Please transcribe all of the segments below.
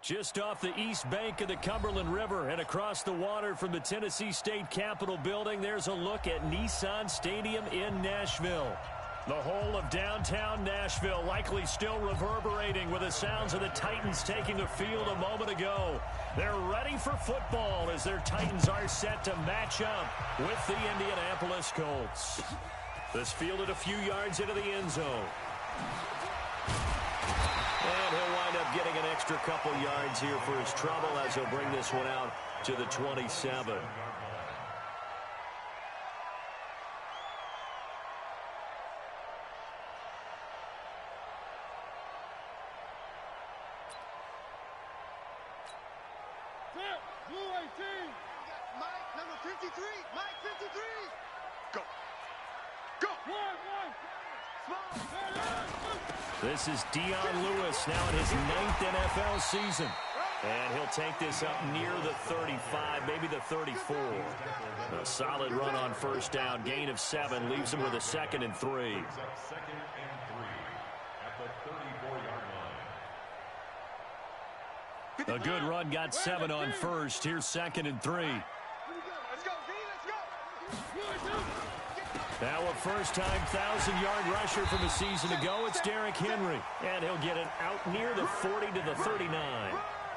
Just off the east bank of the Cumberland River and across the water from the Tennessee State Capitol building, there's a look at Nissan Stadium in Nashville. The whole of downtown Nashville likely still reverberating with the sounds of the Titans taking the field a moment ago. They're ready for football as their Titans are set to match up with the Indianapolis Colts. This fielded a few yards into the end zone. And he'll wind up getting an extra couple yards here for his trouble as he'll bring this one out to the 27. This is Dion Lewis now in his 9th NFL season. And he'll take this up near the 35, maybe the 34. A solid run on first down. Gain of 7 leaves him with a 2nd and 3. A good run got 7 on first. Here's 2nd and 3. Now a first-time 1,000-yard rusher from a season ago. It's Derrick Henry. And he'll get it out near the 40 to the 39.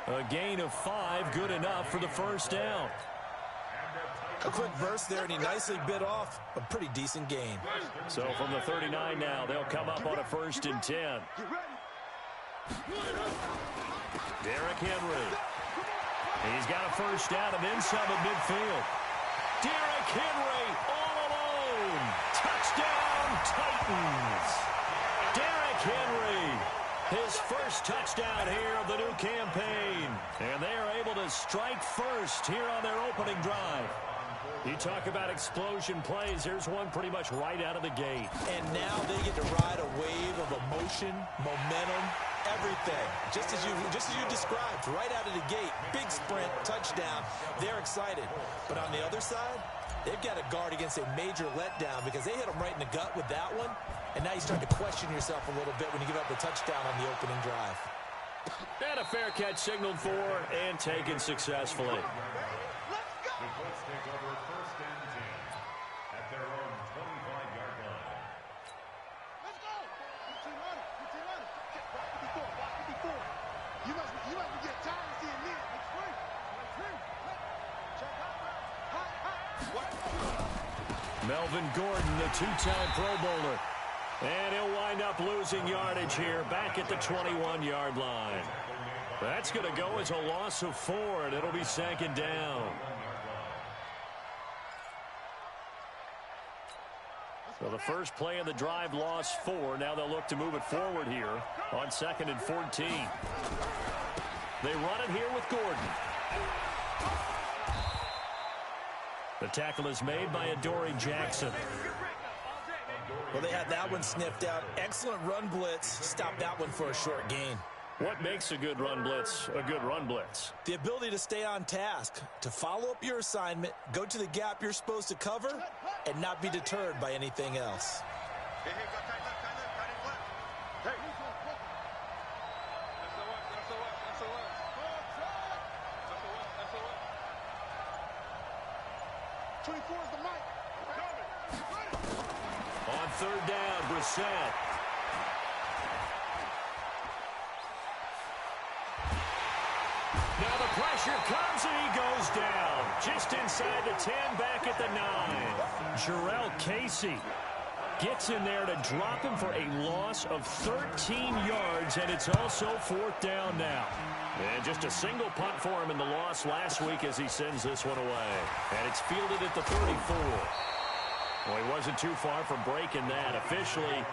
A gain of 5, good enough for the first down. A quick burst there, and he nicely bit off a pretty decent gain. So from the 39 now, they'll come up on a 1st and 10. Derrick Henry. He's got a first down and then some at midfield. Derrick Henry all alone. Touchdown, Titans. Derrick Henry, his first touchdown here of the new campaign. And they are able to strike first here on their opening drive. You talk about explosion plays. Here's one pretty much right out of the gate. And now they get to ride a wave of emotion, momentum, everything. Just as you described, right out of the gate. Big sprint, touchdown. They're excited. But on the other side, they've got to guard against a major letdown because they hit them right in the gut with that one. And now you start to question yourself a little bit when you give up a touchdown on the opening drive. And a fair catch signaled for and taken successfully. The Colts take over 1st and 10 at their own 25-yard line. Let's go! 15 on it. 15 on it. Block 54. You must get tired of seeing this. It's free. Check out. Melvin Gordon, the 2-time Pro Bowler. And he'll wind up losing yardage here back at the 21-yard line. That's going to go as a loss of 4, and it'll be 2nd down. So the first play of the drive lost 4. Now they'll look to move it forward here on 2nd and 14. They run it here with Gordon. The tackle is made by Adoree Jackson. Well, they had that one sniffed out. Excellent run blitz. Stopped that one for a short gain. What makes a good run blitz a good run blitz? The ability to stay on task, to follow up your assignment, go to the gap you're supposed to cover, and not be deterred by anything else. On 3rd down, Brissett. Now the pressure comes and he goes down. Just inside the 10, back at the 9. Jarrell Casey gets in there to drop him for a loss of 13 yards, and it's also 4th down now. And just a single punt for him in the loss last week as he sends this one away. And it's fielded at the 34. Well, he wasn't too far from breaking that. Officially,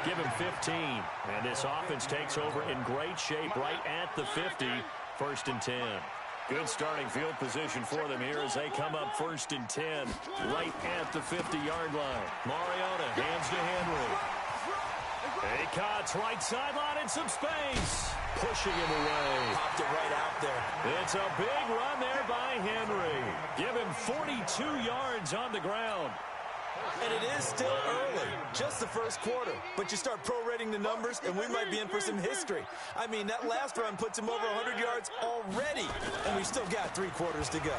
give him 15. And this offense takes over in great shape right at the 50. 1st and 10. Good starting field position for them here as they come up 1st and 10 right at the 50-yard line. Mariota hands to Henry. Cuts right sideline in some space. Pushing him away. Popped it right out there. It's a big run there by Henry. Give him 42 yards on the ground. And it is still early, just the first quarter. But you start prorating the numbers, and we might be in for some history. I mean, that last run puts him over 100 yards already, and we've still got 3 quarters to go.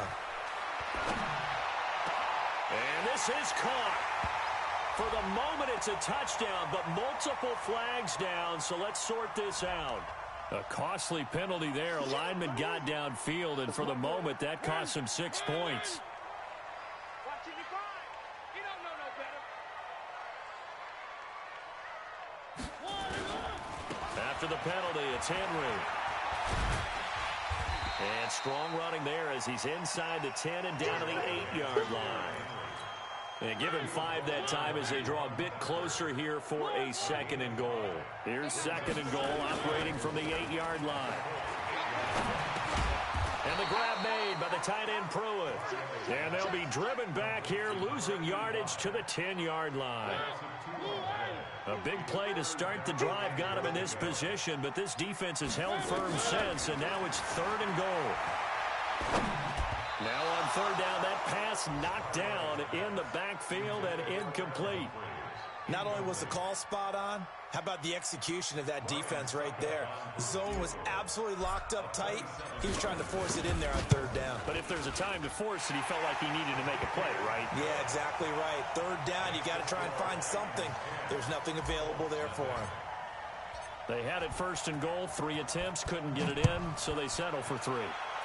And this is caught. For the moment, it's a touchdown, but multiple flags down, so let's sort this out. A costly penalty there. A lineman got downfield, and for the moment, that cost him 6 points. After the penalty, it's Henry. And strong running there as he's inside the 10 and down to the 8-yard line. And give him 5 that time as they draw a bit closer here for a 2nd and goal. Here's 2nd and goal, operating from the 8-yard line. And the grab made by the tight end Pruitt. And they'll be driven back here, losing yardage to the 10-yard line. A big play to start the drive got him in this position, but this defense has held firm since, and now it's 3rd and goal. Now on 3rd down, that pass knocked down in the backfield and incomplete. Not only was the call spot on, how about the execution of that defense right there? The zone was absolutely locked up tight. He was trying to force it in there on 3rd down. But if there's a time to force it, he felt like he needed to make a play, right? Yeah, exactly right. 3rd down, you got to try and find something. There's nothing available there for him. They had it 1st and goal, 3 attempts, couldn't get it in, so they settle for 3.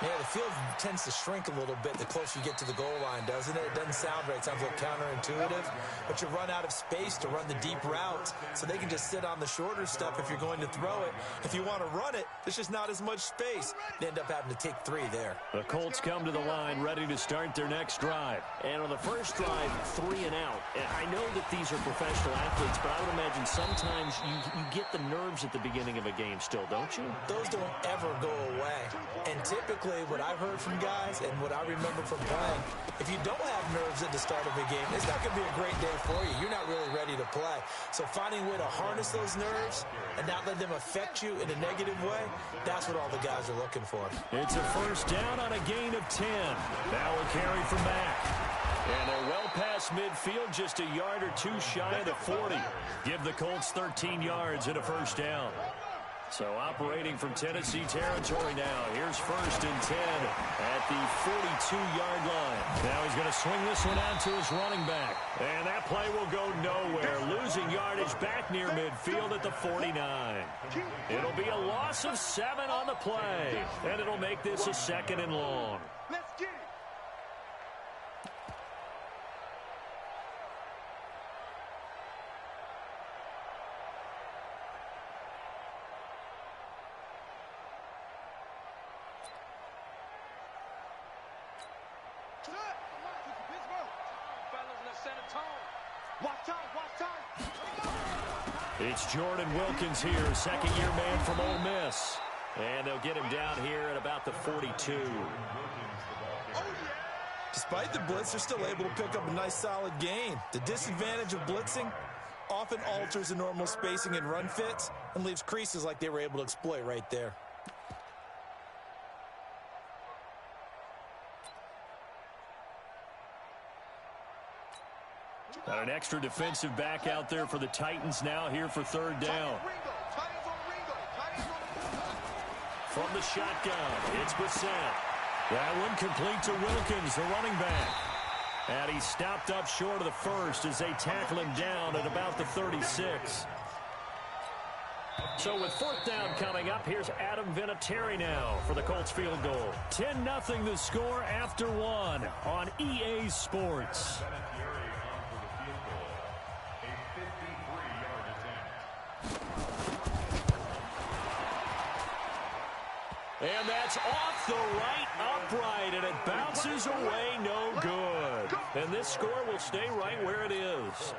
Yeah, the field tends to shrink a little bit the closer you get to the goal line, doesn't it? It doesn't sound right. It sounds a little counterintuitive. But you run out of space to run the deep routes, so they can just sit on the shorter stuff if you're going to throw it. If you want to run it, there's just not as much space. They end up having to take 3 there. The Colts come to the line ready to start their next drive. And on the first drive, 3 and out. And I know that these are professional athletes, but I would imagine sometimes you get the nerves at the beginning of a game still, don't you? Those don't ever go away. And typically, what I've heard from guys and what I remember from playing, if you don't have nerves at the start of a game, it's not going to be a great day for you. You're not really ready to play. So finding a way to harness those nerves and not let them affect you in a negative way, that's what all the guys are looking for. It's a 1st down on a gain of 10. Now a carry from back. And they're well past midfield, just a yard or 2 shy of the 40. Give the Colts 13 yards and a 1st down. So operating from Tennessee territory now. Here's 1st and 10 at the 42-yard line. Now he's going to swing this one out to his running back. And that play will go nowhere. Losing yardage back near midfield at the 49. It'll be a loss of 7 on the play. And it'll make this a 2nd and long. Let's get it. It's Jordan Wilkins here, 2nd-year man from Ole Miss. And they'll get him down here at about the 42. Despite the blitz, they're still able to pick up a nice solid gain. The disadvantage of blitzing often alters the normal spacing and run fits and leaves creases like they were able to exploit right there. Got an extra defensive back out there for the Titans now here for 3rd down. From the shotgun, it's Bissett. That one complete to Wilkins, the running back. And he stopped up short of the 1st as they tackle him down at about the 36. So with 4th down coming up, here's Adam Vinatieri now for the Colts field goal. 10-0 the score after 1 on EA Sports. And that's off the right upright, and it bounces away no good. And this score will stay right where it is.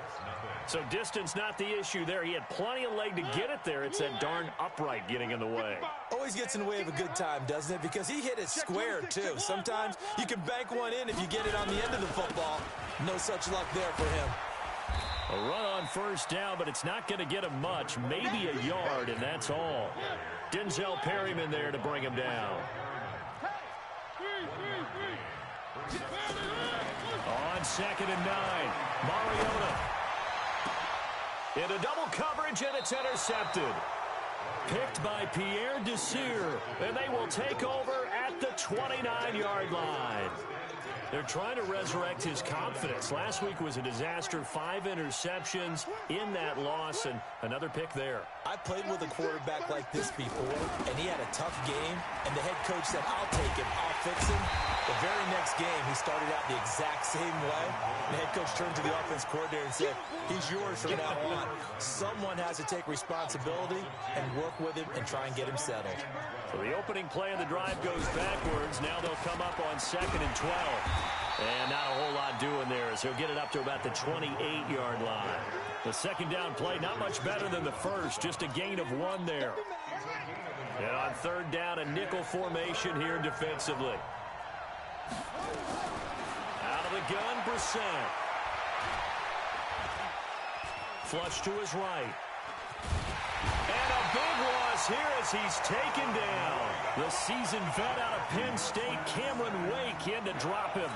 So distance not the issue there. He had plenty of leg to get it there. It's that darn upright getting in the way. Always gets in the way of a good time, doesn't it? Because he hit it square, too. Sometimes you can bank one in if you get it on the end of the football. No such luck there for him. A run on 1st down, but it's not going to get him much. Maybe a yard, and that's all. Denzel Perryman there to bring him down. On 2nd and 9, Mariota. Into double coverage, and it's intercepted. Picked by Pierre Desir, and they will take over at the 29-yard line. They're trying to resurrect his confidence. Last week was a disaster, 5 interceptions in that loss, and another pick there. I played with a quarterback like this before, and he had a tough game, and the head coach said, I'll take him, I'll fix him. The very next game, he started out the exact same way. The head coach turned to the offense coordinator and said, he's yours from now on. Someone has to take responsibility and work with him and try and get him settled. So the opening play of the drive goes backwards. Now they'll come up on 2nd and 12. And not a whole lot doing there as he'll get it up to about the 28-yard line. The second down play, not much better than the first, just a gain of 1 there. And on 3rd down, a nickel formation here defensively. Out of the gun, Brissett. Flush to his right. And a big loss here as he's taken down. The seasoned vet out of Penn State, Cameron Wake, in to drop him.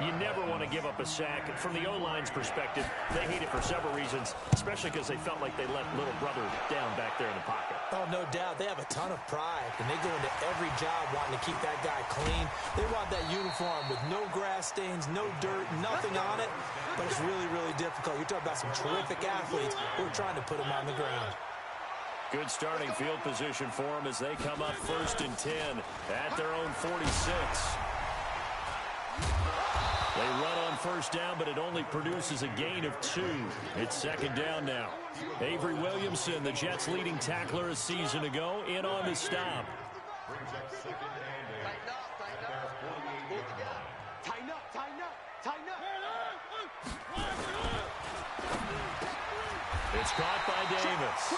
You never want to give up a sack. From the O-line's perspective, they hate it for several reasons, especially because they felt like they let little brother down back there in the pocket. Oh, no doubt. They have a ton of pride, and they go into every job wanting to keep that guy clean. They want that uniform with no grass stains, no dirt, nothing on it, but it's really, really difficult. You're talking about some terrific athletes who are trying to put him on the ground. Good starting field position for them as they come up 1st and 10 at their own 46. They run on 1st down, but it only produces a gain of 2. It's 2nd down now. Avery Williamson, the Jets' leading tackler a season ago, in on the stop. It's caught by Davis.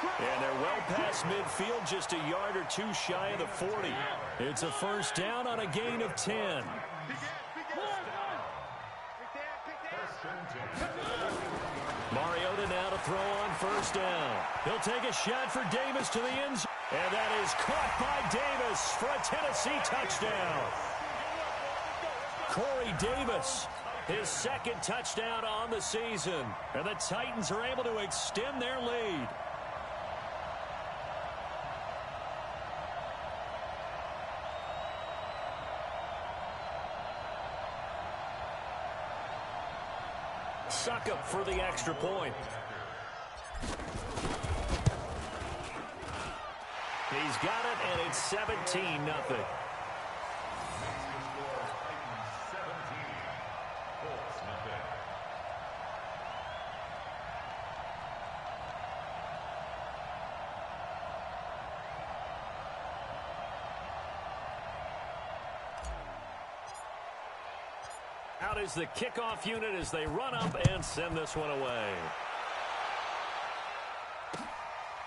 And they're well past midfield, just a yard or 2 shy of the 40. It's a 1st down on a gain of 10. Mariota now to throw on 1st down. He'll take a shot for Davis to the end zone. And that is caught by Davis for a Tennessee touchdown. Corey Davis, his 2nd touchdown on the season. And the Titans are able to extend their lead. Suckup for the extra point. He's got it, and it's 17-0. Out is the kickoff unit as they run up and send this one away.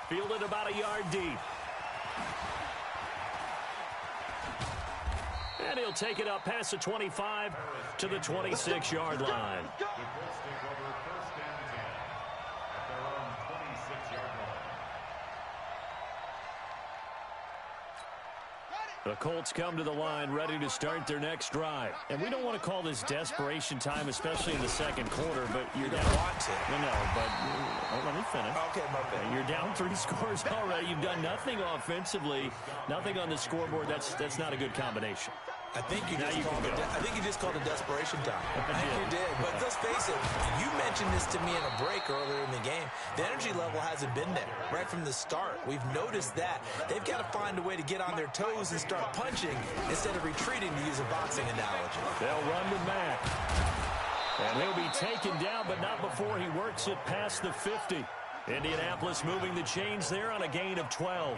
Fielded about a yard deep. And he'll take it up past the 25 to the 26-yard line. The Colts come to the line ready to start their next drive. And we don't want to call this desperation time, especially in the 2nd quarter, but you're down. No, but let me finish. Okay, my bad. You're down 3 scores already. You've done nothing offensively, nothing on the scoreboard. That's not a good combination. I think you just called it desperation time. I think you did. But let's face it, you mentioned this to me in a break earlier in the game. The energy level hasn't been there right from the start. We've noticed that. They've got to find a way to get on their toes and start punching instead of retreating, to use a boxing analogy. They'll run with Mack. And he'll be taken down, but not before he works it past the 50. Indianapolis moving the chains there on a gain of 12.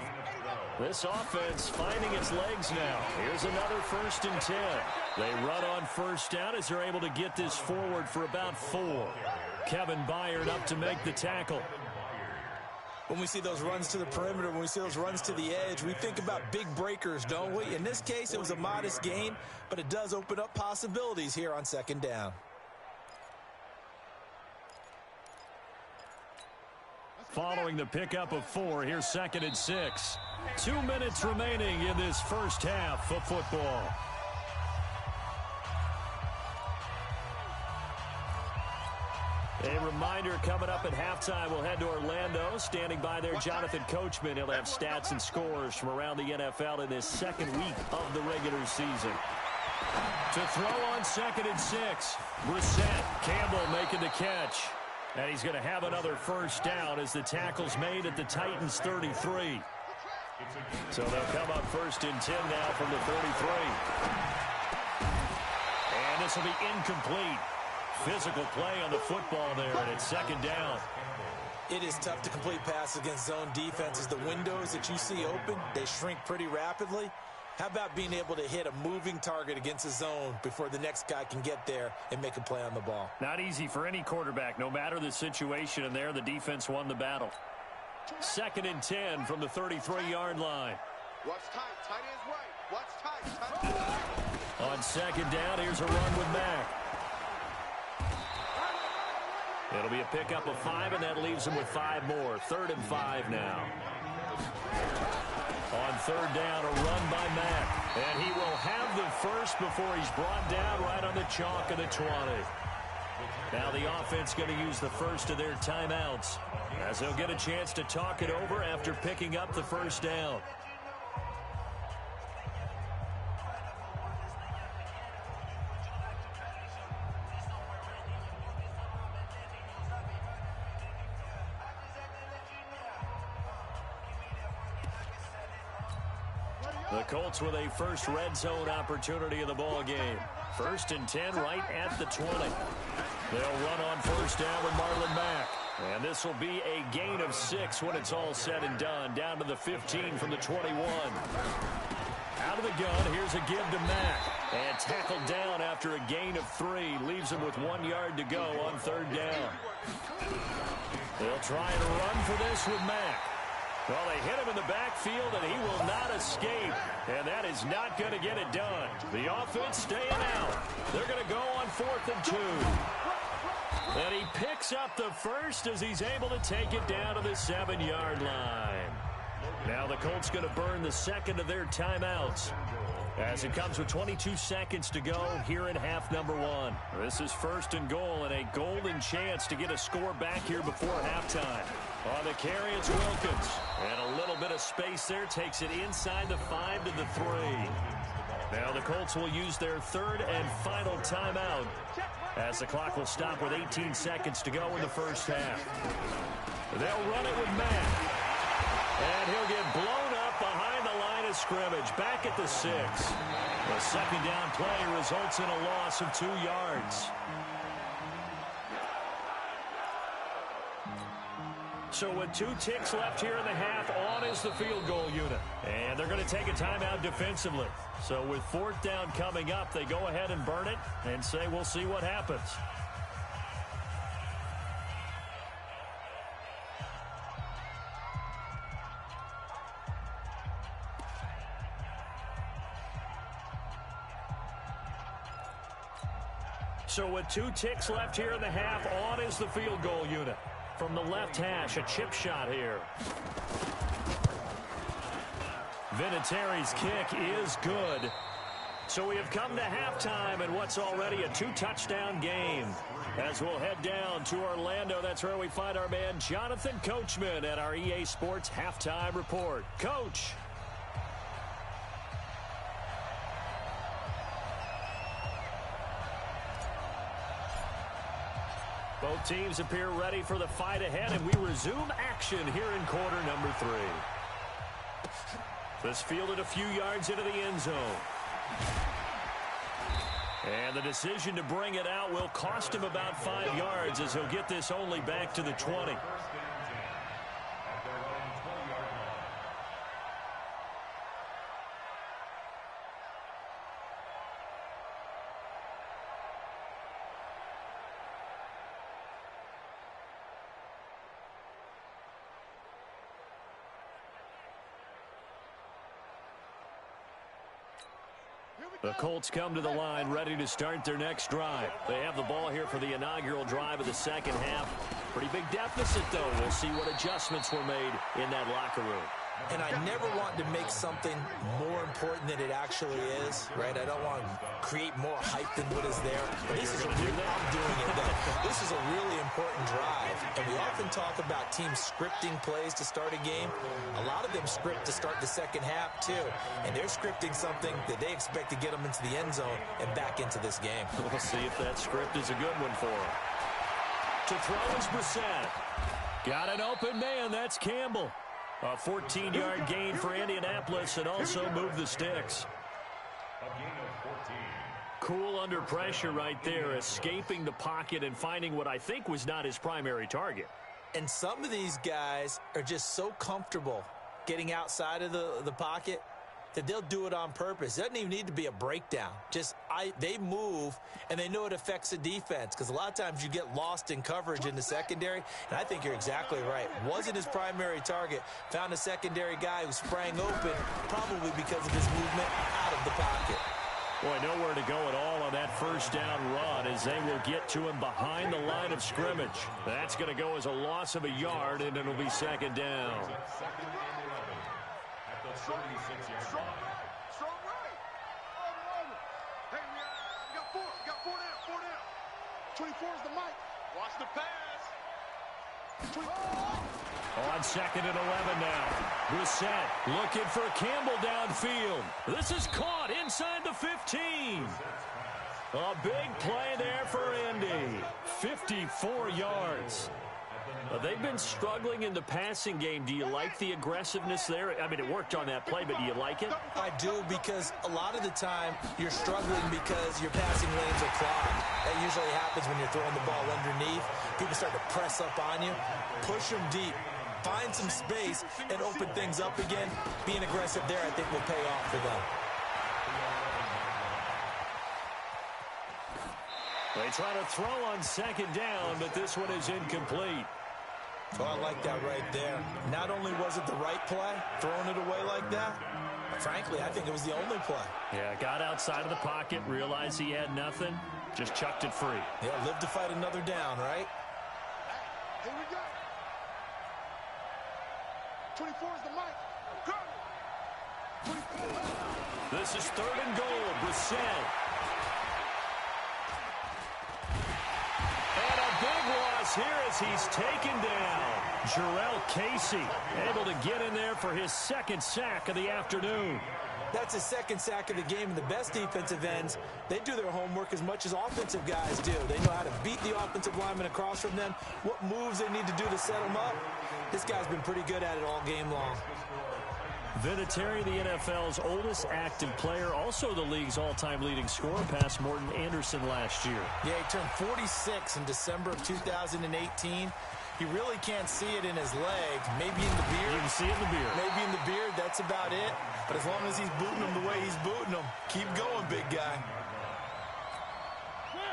This offense finding its legs now. Here's another 1st and 10. They run on 1st down as they're able to get this forward for about 4. Kevin Byard up to make the tackle. When we see those runs to the perimeter, when we see those runs to the edge, we think about big breakers, don't we? In this case, it was a modest gain, but it does open up possibilities here on 2nd down. Following the pickup of 4, here's 2nd and 6. 2 minutes remaining in this 1st half of football. A reminder coming up at halftime, we'll head to Orlando. Standing by there, Jonathan Coachman. He'll have stats and scores from around the NFL in this second week of the regular season. To throw on 2nd and 6. Brissett. Campbell making the catch. And he's going to have another first down as the tackle's made at the Titans' 33. So they'll come up 1st and 10 now from the 33. And this will be incomplete. Physical play on the football there, and it's 2nd down. It is tough to complete passes against zone defenses. The windows that you see open, they shrink pretty rapidly. How about being able to hit a moving target against a zone before the next guy can get there and make a play on the ball? Not easy for any quarterback, no matter the situation, and there the defense won the battle. 2nd and 10 from the 33-yard line. Watch tight. Tight ends right. Watch tight. Tight ends right. On 2nd down, here's a run with Mack. It'll be a pickup of 5, and that leaves him with 5 more. 3rd and 5 now. On 3rd down, a run by Mack. And he will have the first before he's brought down right on the chalk of the 20. Now the offense going to use the first of their timeouts, as they'll get a chance to talk it over after picking up the first down. The Colts with a first red zone opportunity of the ball game. 1st and 10 right at the 20. They'll run on 1st down with Marlon Mack. And this will be a gain of 6 when it's all said and done. Down to the 15 from the 21. Out of the gun, here's a give to Mack. And tackled down after a gain of 3. Leaves him with 1 yard to go on 3rd down. They'll try and run for this with Mack. Well, they hit him in the backfield, and he will not escape. And that is not going to get it done. The offense staying out. They're going to go on 4th and 2. And he picks up the first as he's able to take it down to the 7-yard line. Now the Colts going to burn the 2nd of their timeouts, as it comes with 22 seconds to go here in half number 1. This is 1st and goal, and a golden chance to get a score back here before halftime. On the carry, it's Wilkins. And a little bit of space there takes it inside the 5 to the 3. Now the Colts will use their 3rd and final timeout, as the clock will stop with 18 seconds to go in the first half. They'll run it with Mack. And he'll get blown up behind the line of scrimmage, back at the 6. The 2nd down play results in a loss of 2 yards. So with 2 ticks left here in the half, on is the field goal unit. And they're going to take a timeout defensively. So with 4th down coming up, they go ahead and burn it and say we'll see what happens. So with 2 ticks left here in the half, on is the field goal unit. From the left hash, a chip shot here. Vinatieri's kick is good. So we have come to halftime in what's already a 2-touchdown game. As we'll head down to Orlando, that's where we find our man Jonathan Coachman at our EA Sports Halftime Report. Coach. Both teams appear ready for the fight ahead, and we resume action here in quarter number 3. This fielded a few yards into the end zone. And the decision to bring it out will cost him about 5 yards, as he'll get this only back to the 20. The Colts come to the line ready to start their next drive. They have the ball here for the inaugural drive of the second half. Pretty big deficit, though. We'll see what adjustments were made in that locker room. And I never want to make something more important than it actually is, right? I don't want to create more hype than what is there. But this is I'm doing it, though. This is a really important drive. And we often talk about teams scripting plays to start a game. A lot of them script to start the second half, too. And they're scripting something that they expect to get them into the end zone and back into this game. We'll see if that script is a good one for them. To throw is Brissett. Got an open man. That's Campbell. A 14-yard gain for Indianapolis and also move the sticks. Cool under pressure right there, escaping the pocket and finding what I think was not his primary target. And some of these guys are just so comfortable getting outside of the pocket that they'll do it on purpose. It doesn't even need to be a breakdown. They move, and they know it affects the defense, because a lot of times you get lost in coverage in the secondary, and I think you're exactly right. Wasn't his primary target. Found a secondary guy who sprang open, probably because of his movement out of the pocket. Boy, nowhere to go at all on that first down run as they will get to him behind the line of scrimmage. That's going to go as a loss of a yard, and it'll be second down. Strong right. Hey, we got four down. 24 is the mic. Watch the pass. On second and 11 now. Brissett looking for Campbell downfield. This is caught inside the 15. A big play there for Indy. 54 yards. They've been struggling in the passing game. Do you like the aggressiveness there? I mean, it worked on that play, but do you like it? I do, because a lot of the time you're struggling because your passing lanes are clogged. That usually happens when you're throwing the ball underneath. People start to press up on you. Push them deep. Find some space and open things up again. Being aggressive there, I think, will pay off for them. They try to throw on second down, but this one is incomplete. Oh, I like that right there. Not only was it the right play, throwing it away like that, but frankly, I think it was the only play. Yeah, got outside of the pocket, realized he had nothing, just chucked it free. Yeah, live to fight another down, right? Here we go. 24 is the mic. This is third and goal. Brissett. And a big loss here as he's taken down. Jarrell Casey able to get in there for his second sack of the afternoon. That's his second sack of the game, and the best defensive ends, they do their homework as much as offensive guys do. They know how to beat the offensive lineman across from them, what moves they need to do to set them up. This guy's been pretty good at it all game long. Vinatieri, the NFL's oldest active player, also the league's all-time leading scorer, past Morton Anderson last year. Yeah, he turned 46 in December of 2018. He really can't see it in his leg. Maybe in the beard. You can see it in the beard. Maybe in the beard, that's about it. But as long as he's booting them the way he's booting them, keep going, big guy.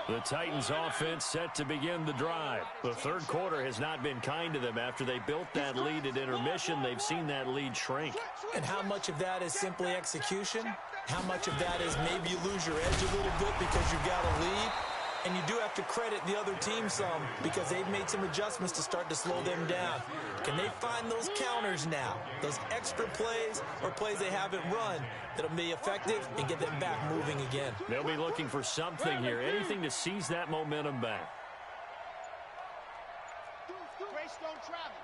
The Titans offense set to begin the drive. The third quarter has not been kind to them. After they built that lead at intermission, they've seen that lead shrink. And how much of that is simply execution? How much of that is maybe you lose your edge a little bit because you've got a lead? And you do have to credit the other team some, because they've made some adjustments to start to slow them down. Can they find those counters now, those extra plays or plays they haven't run that'll be effective and get them back moving again? They'll be looking for something here, anything to seize that momentum back. Greystone travel.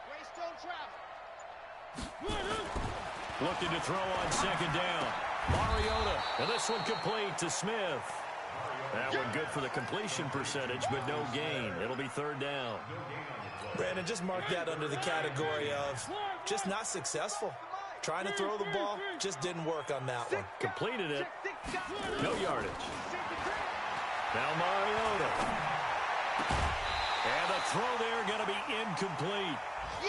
Looking to throw on second down. Mariota, and this one complete to Smith. That one good for the completion percentage, but no gain. It'll be third down. Brandon, just mark that under the category of just not successful. Trying to throw the ball, just didn't work on that one. Completed it. No yardage. Now Mariota. And the throw there going to be incomplete.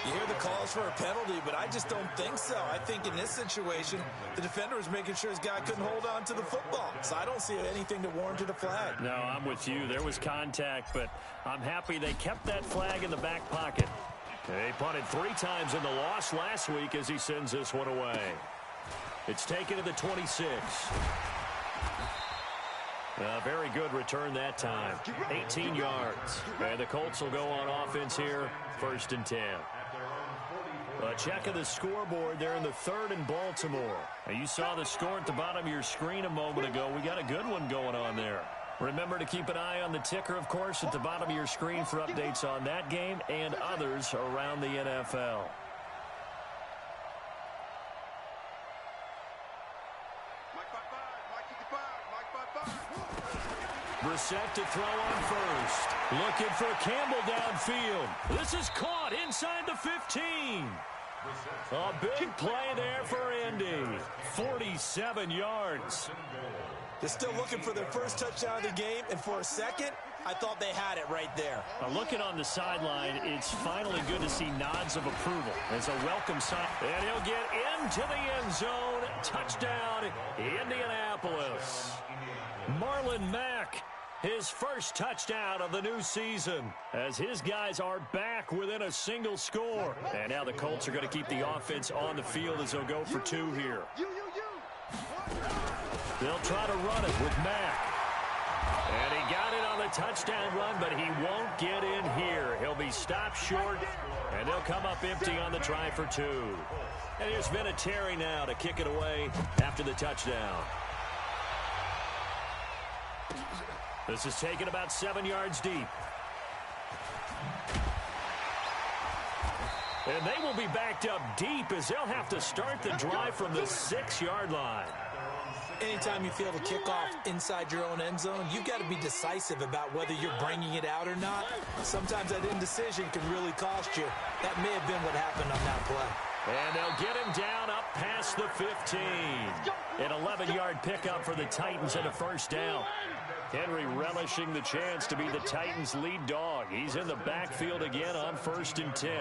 You hear the calls for a penalty, but I just don't think so. I think in this situation, the defender was making sure his guy couldn't hold on to the football. So I don't see anything that warranted a flag. No, I'm with you. There was contact, but I'm happy they kept that flag in the back pocket. They punted 3 times in the loss last week as he sends this one away. It's taken to the 26. A very good return that time. 18 yards. And the Colts will go on offense here, 1st and 10. A check of the scoreboard there in the third in Baltimore. Now, you saw the score at the bottom of your screen a moment ago. We got a good one going on there. Remember to keep an eye on the ticker, of course, at the bottom of your screen for updates on that game and others around the NFL. Brissett to throw on first. Looking for Campbell downfield. This is caught inside the 15. A big play there for Indy. 47 yards. They're still looking for their first touchdown of the game, and for a second, I thought they had it right there. Looking on the sideline, it's finally good to see nods of approval. It's a welcome sign. And he'll get into the end zone. Touchdown, Indianapolis. Marlon Mack, his first touchdown of the new season, as his guys are back within a single score. And now the Colts are going to keep the offense on the field as they'll go for two here. They'll try to run it with Mack. And he got it on the touchdown run, but he won't get in here. He'll be stopped short, and they'll come up empty on the try for two. And here's Vinatieri now to kick it away after the touchdown. This is taken about 7 yards deep. And they will be backed up deep as they'll have to start the drive from the 6-yard line. Anytime you fail to kick off inside your own end zone, you've got to be decisive about whether you're bringing it out or not. Sometimes that indecision can really cost you. That may have been what happened on that play. And they'll get him down up past the 15. An 11-yard pickup for the Titans and a first down. Henry relishing the chance to be the Titans' lead dog. He's in the backfield again on 1st and 10.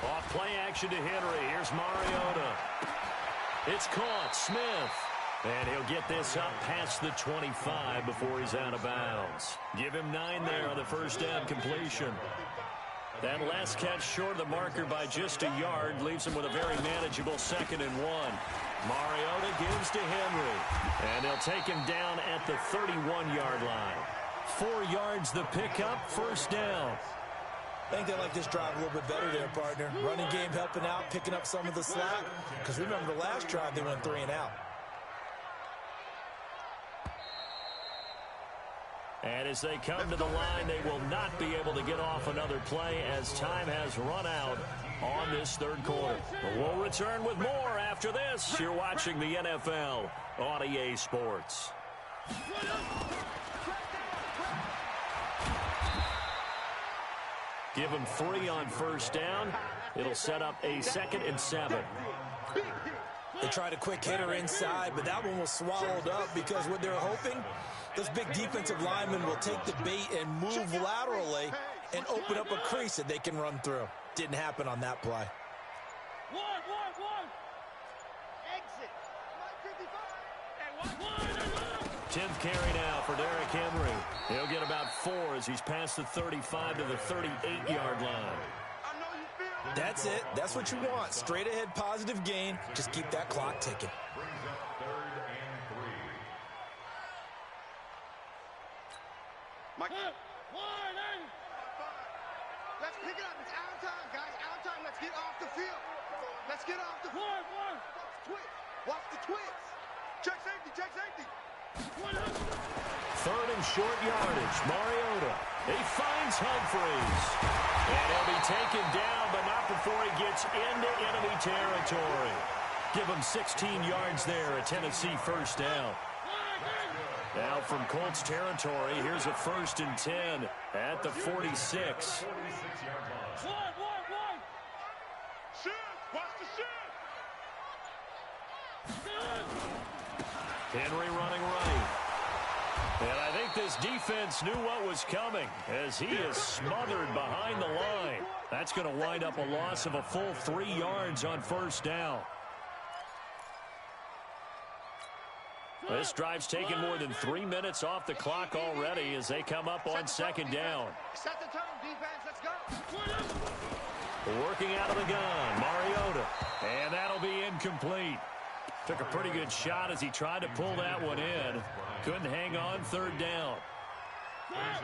Off play action to Henry. Here's Mariota. It's caught. Smith. And he'll get this up past the 25 before he's out of bounds. Give him 9 there on the first down completion. That last catch short of the marker by just a yard leaves him with a very manageable 2nd and 1. Mariota gives to Henry. And they'll take him down at the 31-yard line. 4 yards the pickup, first down. I think they like this drive a little bit better there, partner. Running game helping out, picking up some of the slack. Because remember the last drive, they went 3 and out. And as they come to the line, they will not be able to get off another play as time has run out on this third quarter. But we'll return with more after this. You're watching the NFL on EA Sports. Give them 3 on first down. It'll set up a 2nd and 7. They tried a quick hitter inside, but that one was swallowed up because what they're hoping, those big defensive linemen will take the bait and move laterally and open up a crease that they can run through. Didn't happen on that play. Exit. 10th carry now for Derrick Henry. He'll get about 4 as he's past the 35 to the 38-yard line. That's it. That's what you want. Straight ahead positive gain. Just keep that clock ticking. Brings up 3rd and 3. Mike. Let's pick it up. It's out time, guys. Out time. Let's get off the field. Let's get off the field. Watch the twits. Check safety. Check safety. 3rd and short yardage. Mariota. He finds Humphreys. And he'll be taken down, but not before he gets into enemy territory. Give him 16 yards there, a Tennessee first down. Now from Colts territory, here's a 1st and 10 at the 46. Henry running right. And I think this defense knew what was coming as he is smothered behind the line. That's going to wind up a loss of a full 3 yards on first down. This drive's taken more than 3 minutes off the clock already as they come up on 2nd down. Set the tone, defense. Let's go. Working out of the gun, Mariota. And that'll be incomplete. Took a pretty good shot as he tried to pull that one in. Couldn't hang on 3rd down.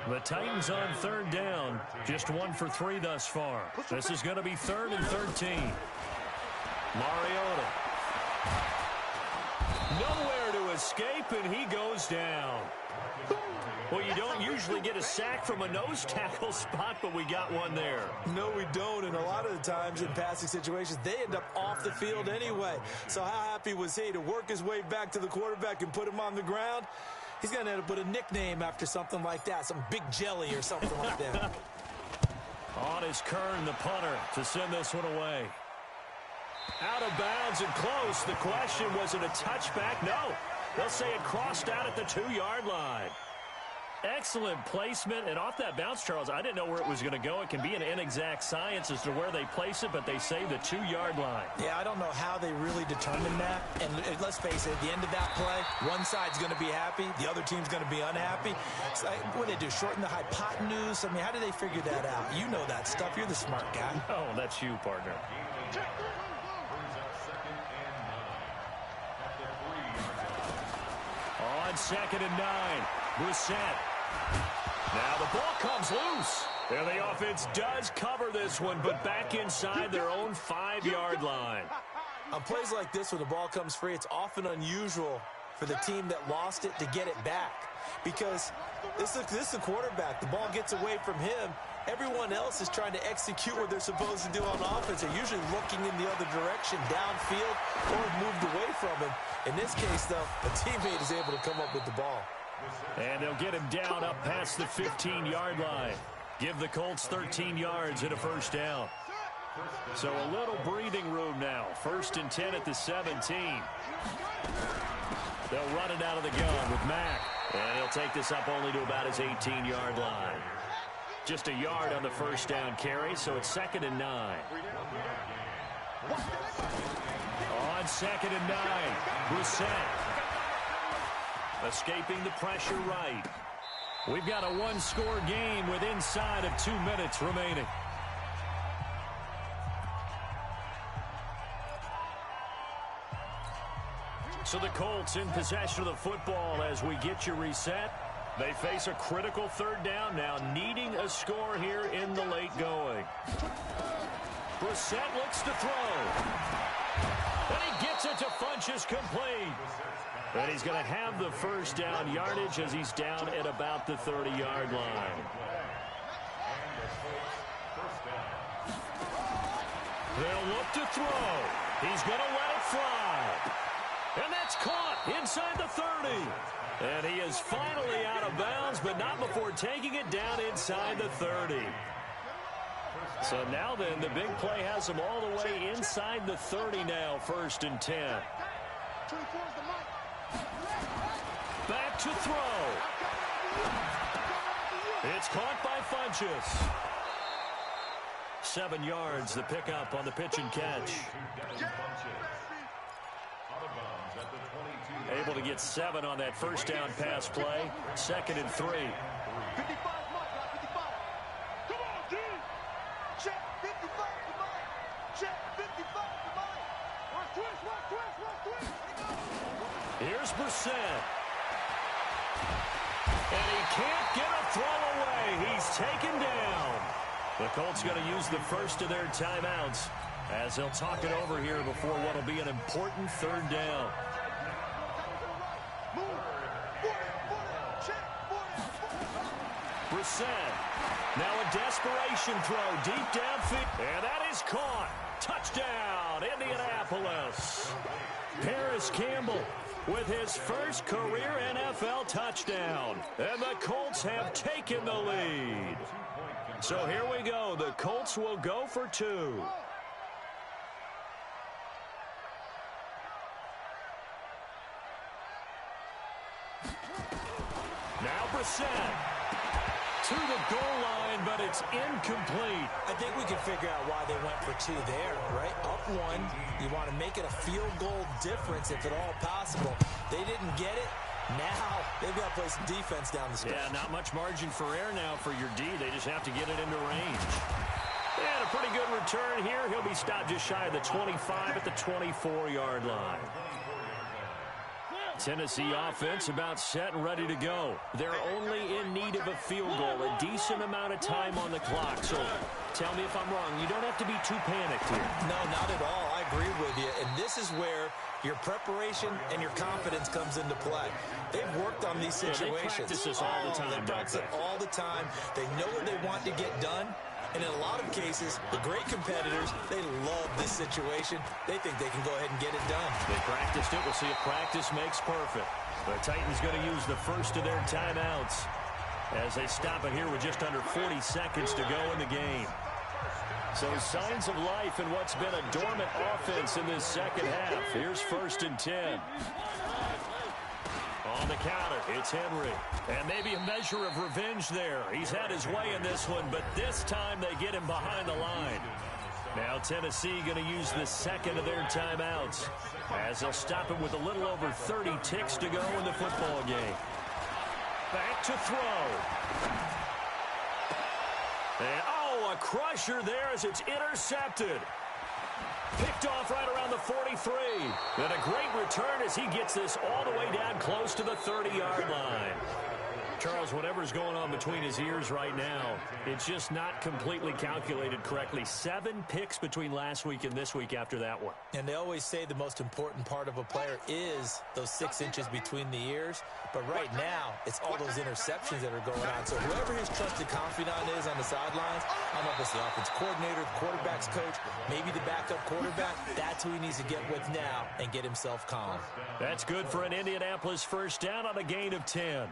The Titans on third down. Just 1 for 3 thus far. This is going to be 3rd and 13. Mariota. Nowhere to escape, and he goes down. Well, you don't usually get a sack from a nose tackle spot, but we got one there. No, we don't, and a lot of the times in passing situations, they end up off the field anyway. So how happy was he to work his way back to the quarterback and put him on the ground? He's going to end up with a nickname after something like that, some Big Jelly or something like that. On is Kern, the punter, to send this one away. Out of bounds and close. The question, was it a touchback? No. They'll say it crossed out at the 2-yard line. Excellent placement, and off that bounce, Charles, I didn't know where it was going to go. It can be an inexact science as to where they place it, but they say the 2-yard line. Yeah, I don't know how they really determined that. And let's face it, at the end of that play, one side's going to be happy, the other team's going to be unhappy. It's like, what do they do, shorten the hypotenuse? I mean, how do they figure that out? You know that stuff. You're the smart guy. Oh, that's you, partner. On 2nd and 9, Brissett. Now the ball comes loose. And the offense does cover this one, but back inside their own 5-yard line. On plays like this, when the ball comes free, it's often unusual for the team that lost it to get it back. Because this is a quarterback. The ball gets away from him. Everyone else is trying to execute what they're supposed to do on offense. They're usually looking in the other direction, downfield, or moved away from him. In this case, though, a teammate is able to come up with the ball. And they'll get him down up past the 15-yard line. Give the Colts 13 yards and a first down. So a little breathing room now. 1st and 10 at the 17. They'll run it out of the gun with Mack. And he'll take this up only to about his 18-yard line. Just a yard on the first down carry, so it's 2nd and 9. On 2nd and 9, Brissett. Escaping the pressure right. We've got a 1-score game with inside of 2 minutes remaining. So the Colts in possession of the football as we get you reset. They face a critical 3rd down now, needing a score here in the late going. Brissett looks to throw. And he gets it to Funchess complete. And he's going to have the first down yardage as he's down at about the 30-yard line. They'll look to throw. He's going to let it fly. And that's caught inside the 30. And he is finally out of bounds, but not before taking it down inside the 30. So now then, the big play has him all the way inside the 30 now, 1st and 10. Back to throw. It's caught by Funchess. 7 yards, the pickup on the pitch and catch. Able to get 7 on that first down pass play. 2nd and 3. 55, come on, D. Check 55 to Mike. Check 55 to Mike. Watch twist. Here's Brissett. And he can't get a throw away. He's taken down. The Colts going to use the first of their timeouts as they'll talk it over here before what will be an important 3rd down. Brissett. Now a desperation throw deep downfield. And that is caught. Touchdown, Indianapolis. Paris Campbell with his first career NFL touchdown. And the Colts have taken the lead. So here we go. The Colts will go for 2. Now Brissett. To the goal line, but it's incomplete. I think we can figure out why they went for 2 there, right? Up 1, you want to make it a field goal difference if at all possible. They didn't get it. Now they've got to play some defense down the stretch. Yeah, not much margin for error now for your D. They just have to get it into range. And a pretty good return here. He'll be stopped just shy of the 25 at the 24-yard line. Tennessee offense about set and ready to go. They're only in need of a field goal, a decent amount of time on the clock. So tell me if I'm wrong. You don't have to be too panicked here. No, not at all. I agree with you. And this is where your preparation and your confidence comes into play. They've worked on these situations. They practice this all the time. They practice it all the time. They know what they want to get done. And in a lot of cases, the great competitors, they love this situation. They think they can go ahead and get it done. They practiced it. We'll see if practice makes perfect. The Titans going to use the first of their timeouts as they stop it here with just under 40 seconds to go in the game. So signs of life in what's been a dormant offense in this second half. Here's 1st and 10. On the counter, it's Henry. And maybe a measure of revenge there. He's had his way in this one, but this time they get him behind the line. Now Tennessee going to use the second of their timeouts as they'll stop it with a little over 30 ticks to go in the football game. Back to throw. And, a crusher there as it's intercepted. Picked off right around the 43. And a great return as he gets this all the way down close to the 30-yard line. Charles, whatever's going on between his ears right now, it's just not completely calculated correctly. 7 picks between last week and this week after that one. And they always say the most important part of a player is those 6 inches between the ears. But right now, it's all those interceptions that are going on. So whoever his trusted confidant is on the sidelines, I don't know if it's the offense coordinator, the quarterback's coach, maybe the backup quarterback, that's who he needs to get with now and get himself calm. That's good for an Indianapolis first down on a gain of 10.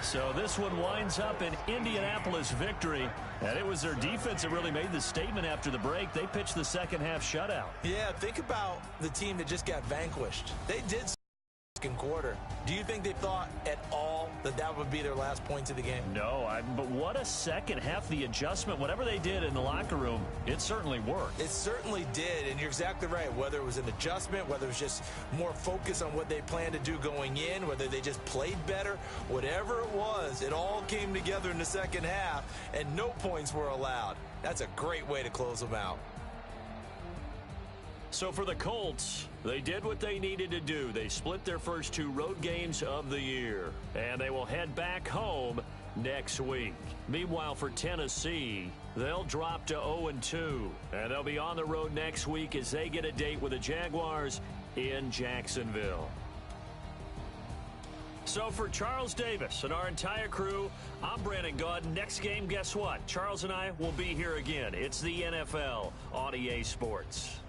So this one winds up an Indianapolis victory, and it was their defense that really made the statement after the break. They pitched the second half shutout. Yeah, think about the team that just got vanquished. They did second quarter. Do you think they thought at all that that would be their last points of the game? No, but what a second half. The adjustment, whatever they did in the locker room, it certainly worked. It certainly did, and you're exactly right. Whether it was an adjustment, whether it was just more focus on what they planned to do going in, whether they just played better, whatever it was, it all came together in the second half, and no points were allowed. That's a great way to close them out. So for the Colts, they did what they needed to do. They split their first 2 road games of the year, and they will head back home next week. Meanwhile, for Tennessee, they'll drop to 0-2, and they'll be on the road next week as they get a date with the Jaguars in Jacksonville. So for Charles Davis and our entire crew, I'm Brandon Gaudin. Next game, guess what? Charles and I will be here again. It's the NFL on EA Sports.